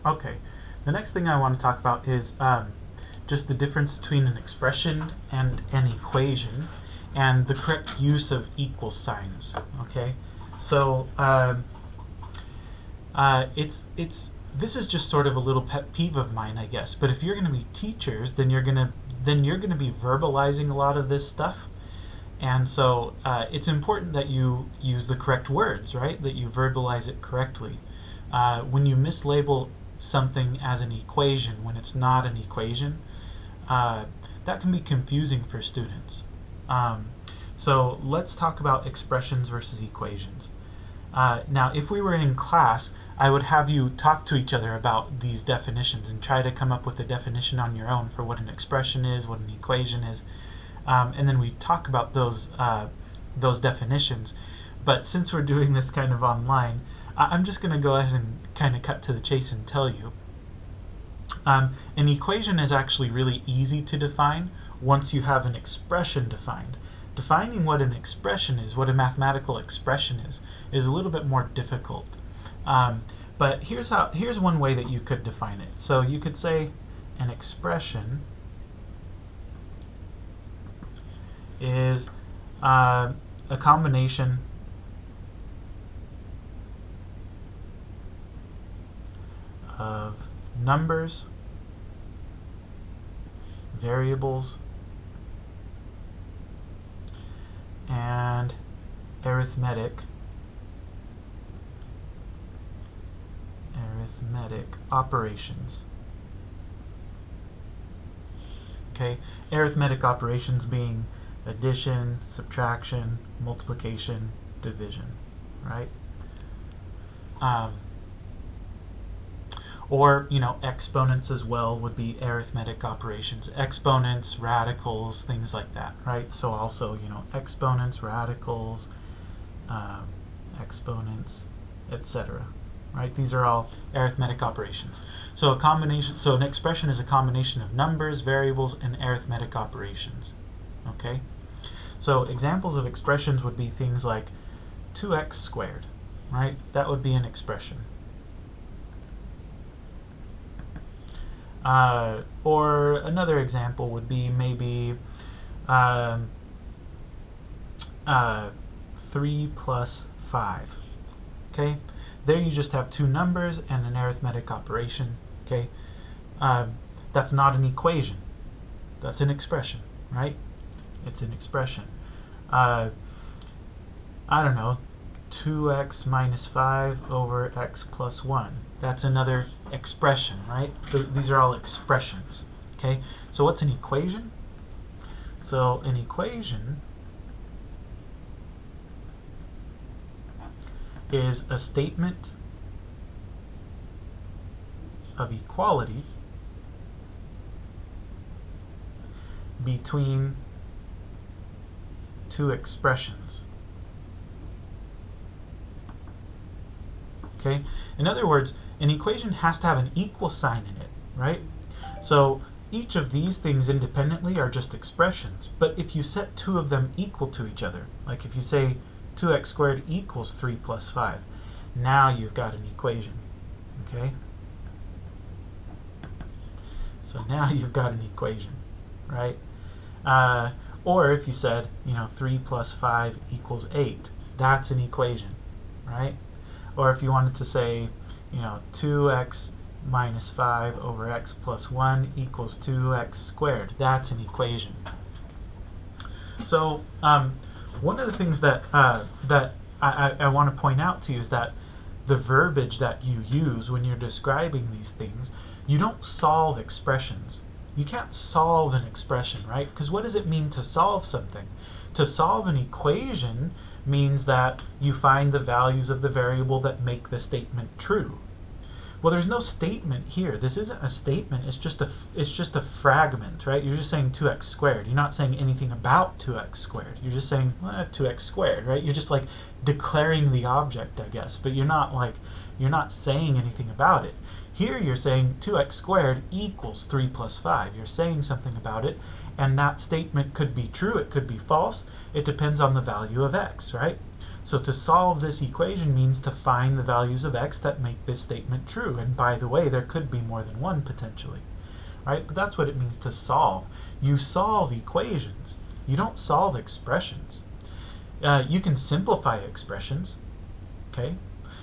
Okay, the next thing I want to talk about is just the difference between an expression and an equation and the correct use of equal signs. Okay, so this is just sort of a little pet peeve of mine, I guess. But if you're going to be teachers, then you're going to be verbalizing a lot of this stuff, and so it's important that you use the correct words, right? That you verbalize it correctly. When you mislabel something as an equation when it's not an equation, that can be confusing for students. So let's talk about expressions versus equations. Now, if we were in class, I would have you talk to each other about these definitions and try to come up with a definition on your own for what an expression is, what an equation is, and then we talk about those definitions. But since we're doing this kind of online, I'm just going to go ahead and kind of cut to the chase and tell you. An equation is actually really easy to define once you have an expression defined. Defining what an expression is, what a mathematical expression is a little bit more difficult. But here's one way that you could define it. So you could say an expression is a combination of numbers, variables, and arithmetic operations. Okay, arithmetic operations being addition, subtraction, multiplication, division, right? Or, exponents as well would be arithmetic operations. Exponents, radicals, things like that, right? So also, exponents, radicals, exponents, etc. Right? These are all arithmetic operations. So an expression is a combination of numbers, variables, and arithmetic operations. Okay? So examples of expressions would be things like 2x squared, right? That would be an expression. Or another example would be maybe 3 plus 5. Okay, there you just have two numbers and an arithmetic operation. Okay, that's not an equation. That's an expression, right? It's an expression. I don't know, 2x minus 5 over x plus 1. That's another expression, right? These are all expressions. Okay, so what's an equation? So an equation is a statement of equality between two expressions. Okay? In other words, an equation has to have an equal sign in it, right? So each of these things independently are just expressions, but if you set two of them equal to each other, like if you say 2x squared equals 3 plus 5, now you've got an equation, okay? So now you've got an equation, right? Or if you said, 3 plus 5 equals 8, that's an equation, right? Or if you wanted to say, 2x minus 5 over x plus 1 equals 2x squared, that's an equation. So one of the things that I want to point out to you is that the verbiage that you use when you're describing these things, you don't solve expressions. You can't solve an expression, right? Because what does it mean to solve something? To solve an equation means that you find the values of the variable that make the statement true. Well, there's no statement here. This isn't a statement. It's just a fragment, right? You're just saying 2x squared. You're not saying anything about 2x squared. You're just saying 2x squared, right? You're just like declaring the object, I guess, but you're not saying anything about it. Here you're saying 2x squared equals 3 plus 5. You're saying something about it, and that statement could be true, it could be false. It depends on the value of x, right? So to solve this equation means to find the values of x that make this statement true. And by the way, there could be more than one potentially. Right? But that's what it means to solve. You solve equations. You don't solve expressions. You can simplify expressions. Okay?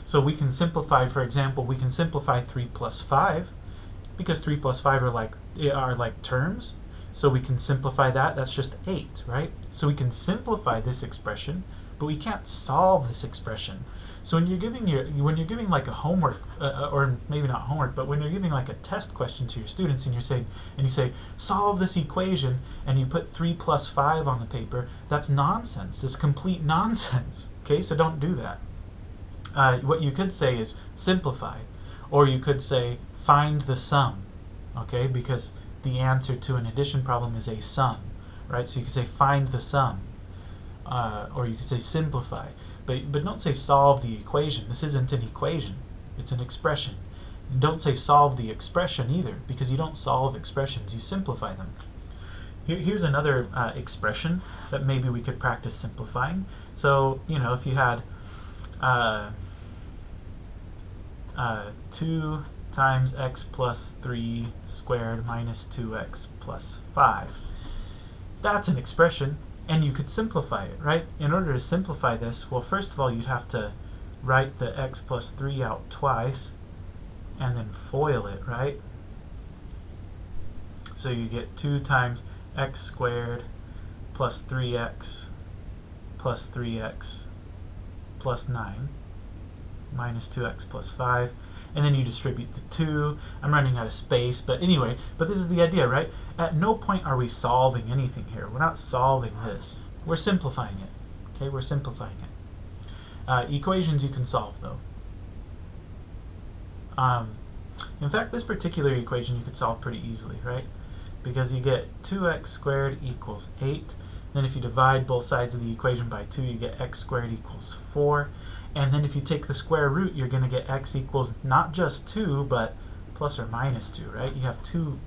So we can simplify, for example, we can simplify 3 plus 5 because 3 plus 5 are like terms. So we can simplify that. That's just 8, right? So we can simplify this expression, but we can't solve this expression. So when you're giving like a homework, or maybe not homework, but when you're giving like a test question to your students, and you say solve this equation, and you put 3 plus 5 on the paper, that's nonsense. That's complete nonsense. Okay, so don't do that. What you could say is simplify, or you could say find the sum. Okay, because the answer to an addition problem is a sum, right? So you could say find the sum, or you could say simplify, but don't say solve the equation. This isn't an equation, it's an expression. And don't say solve the expression either, because you don't solve expressions, you simplify them. Here's another expression that maybe we could practice simplifying. So, you know, if you had 2 times x plus 3 squared minus 2x plus 5. That's an expression, and you could simplify it, right? In order to simplify this, well, first of all, you'd have to write the x plus 3 out twice, and then FOIL it, right? So you get 2 times x squared plus 3x plus 3x plus 9 minus 2x plus 5. And then you distribute the 2. I'm running out of space, but anyway, but this is the idea, right? At no point are we solving anything here. We're not solving this. We're simplifying it. Okay, we're simplifying it. Equations you can solve, though. In fact, this particular equation you could solve pretty easily, right? Because you get 2x squared equals 8. Then if you divide both sides of the equation by 2, you get x squared equals 4. And then if you take the square root, you're going to get x equals not just 2, but plus or minus 2, right? You have two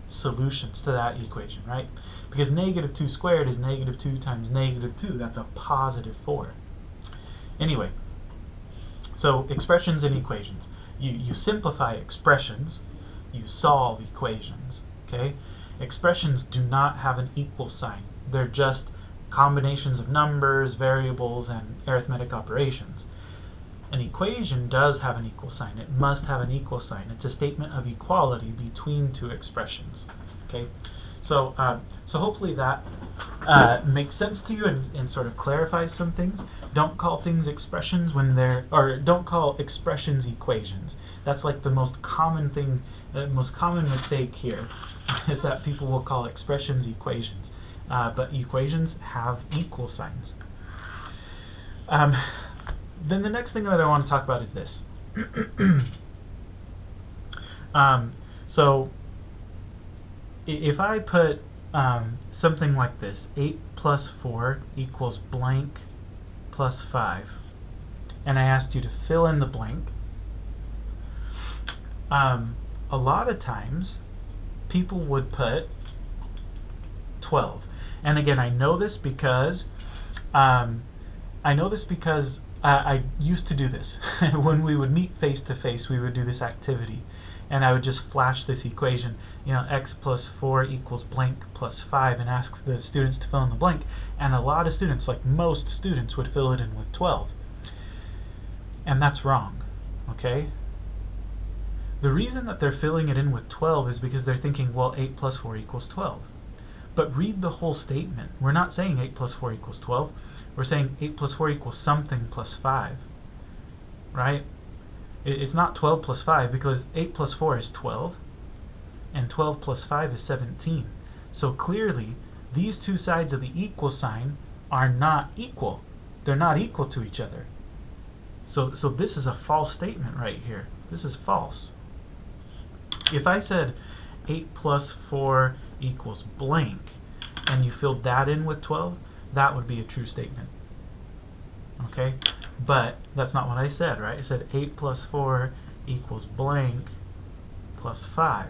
solutions to that equation, right? Because negative 2 squared is negative 2 times negative 2. That's a positive 4. Anyway, so expressions and equations. You simplify expressions, you solve equations, okay? Expressions do not have an equal sign. They're just combinations of numbers, variables, and arithmetic operations. An equation does have an equal sign. It must have an equal sign. It's a statement of equality between two expressions. Okay, so hopefully that makes sense to you and sort of clarifies some things. Don't call things expressions when they're, or don't call expressions equations. That's like the most common thing, the most common mistake here is that people will call expressions equations. But equations have equal signs. Then the next thing that I want to talk about is this. So if I put something like this, 8 plus 4 equals blank plus 5, and I asked you to fill in the blank, a lot of times people would put 12. And again, I know this because I used to do this. When we would meet face to face, we would do this activity, and I would just flash this equation, you know, x plus 4 equals blank plus 5, and ask the students to fill in the blank. And a lot of students, like most students, would fill it in with 12. And that's wrong, okay? The reason that they're filling it in with 12 is because they're thinking, well, 8 plus 4 equals 12. But read the whole statement. We're not saying 8 plus 4 equals 12. We're saying 8 plus 4 equals something plus 5. Right? It's not 12 plus 5 because 8 plus 4 is 12. And 12 plus 5 is 17. So clearly, these two sides of the equal sign are not equal. They're not equal to each other. So this is a false statement right here. This is false. If I said 8 plus 4 equals blank, and you filled that in with 12, that would be a true statement. Okay? But that's not what I said, right? I said 8 plus 4 equals blank plus 5.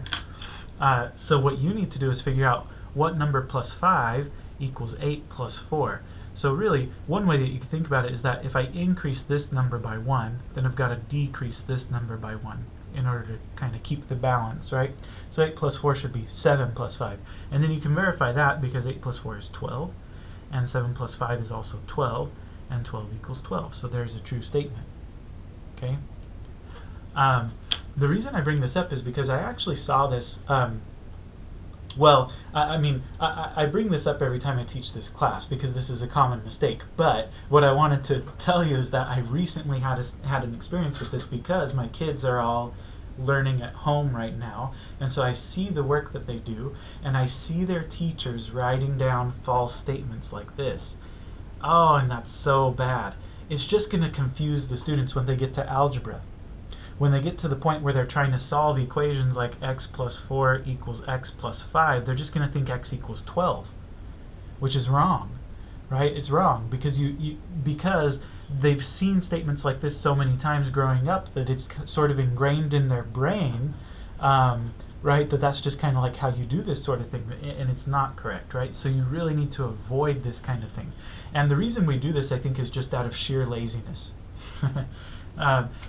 So what you need to do is figure out what number plus 5 equals 8 plus 4. So really, one way that you can think about it is that if I increase this number by 1, then I've got to decrease this number by 1 in order to kind of keep the balance, right? So 8 plus 4 should be 7 plus 5. And then you can verify that because 8 plus 4 is 12, and 7 plus 5 is also 12, and 12 equals 12. So there's a true statement. Okay. The reason I bring this up is because I actually saw this. I bring this up every time I teach this class because this is a common mistake. But what I wanted to tell you is that I recently had an experience with this because my kids are all learning at home right now, and so I see the work that they do, and I see their teachers writing down false statements like this. Oh, and that's so bad. It's just going to confuse the students when they get to algebra. When they get to the point where they're trying to solve equations like x plus 4 equals x plus 5, they're just going to think x equals 12, which is wrong, right? It's wrong because because they've seen statements like this so many times growing up that it's sort of ingrained in their brain, right? That's just kind of like how you do this sort of thing, and it's not correct, right? So you really need to avoid this kind of thing. And the reason we do this, I think, is just out of sheer laziness.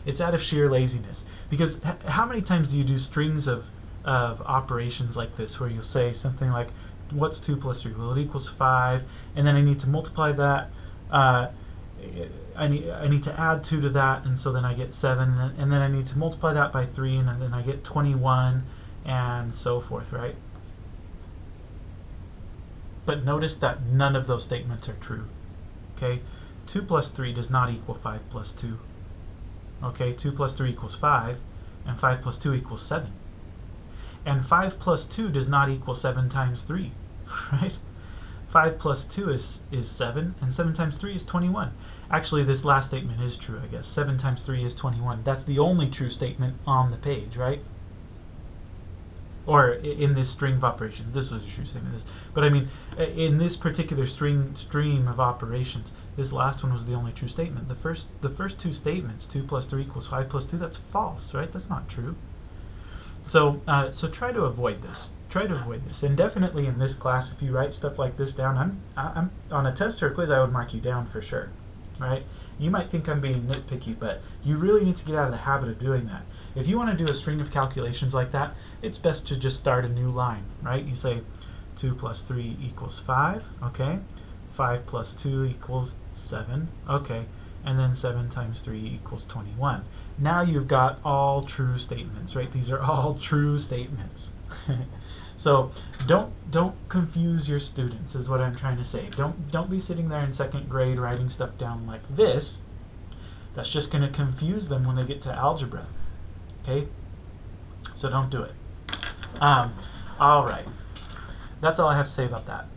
It's out of sheer laziness because how many times do you do strings of operations like this where you'll say something like, what's 2 plus 3? Well, it equals 5, and then I need to multiply that. I need to add 2 to that, and so then I get 7, and then I need to multiply that by 3, and then I get 21, and so forth, right? But notice that none of those statements are true. Okay, 2 plus 3 does not equal 5 plus 2. Okay, 2 plus 3 equals 5, and 5 plus 2 equals 7. And 5 plus 2 does not equal 7 times 3, right? 5 plus 2 is 7, and 7 times 3 is 21. Actually, this last statement is true, I guess. 7 times 3 is 21. That's the only true statement on the page, right? Or in this string of operations. This was a true statement. But I mean, in this particular stream of operations, this last one was the only true statement. The first two statements, 2 plus 3 equals 5 plus 2, that's false, right? That's not true. So try to avoid this. Try to avoid this. And definitely in this class, if you write stuff like this down, I'm on a test or a quiz, I would mark you down for sure, right? You might think I'm being nitpicky, but you really need to get out of the habit of doing that. If you want to do a string of calculations like that, it's best to just start a new line, right? You say 2 plus 3 equals 5, okay? 5 plus 2 equals 7, okay? And then 7 times 3 equals 21. Now you've got all true statements, right? These are all true statements. So don't confuse your students is what I'm trying to say. Don't be sitting there in second grade writing stuff down like this. That's just going to confuse them when they get to algebra. Okay? So don't do it. All right. That's all I have to say about that.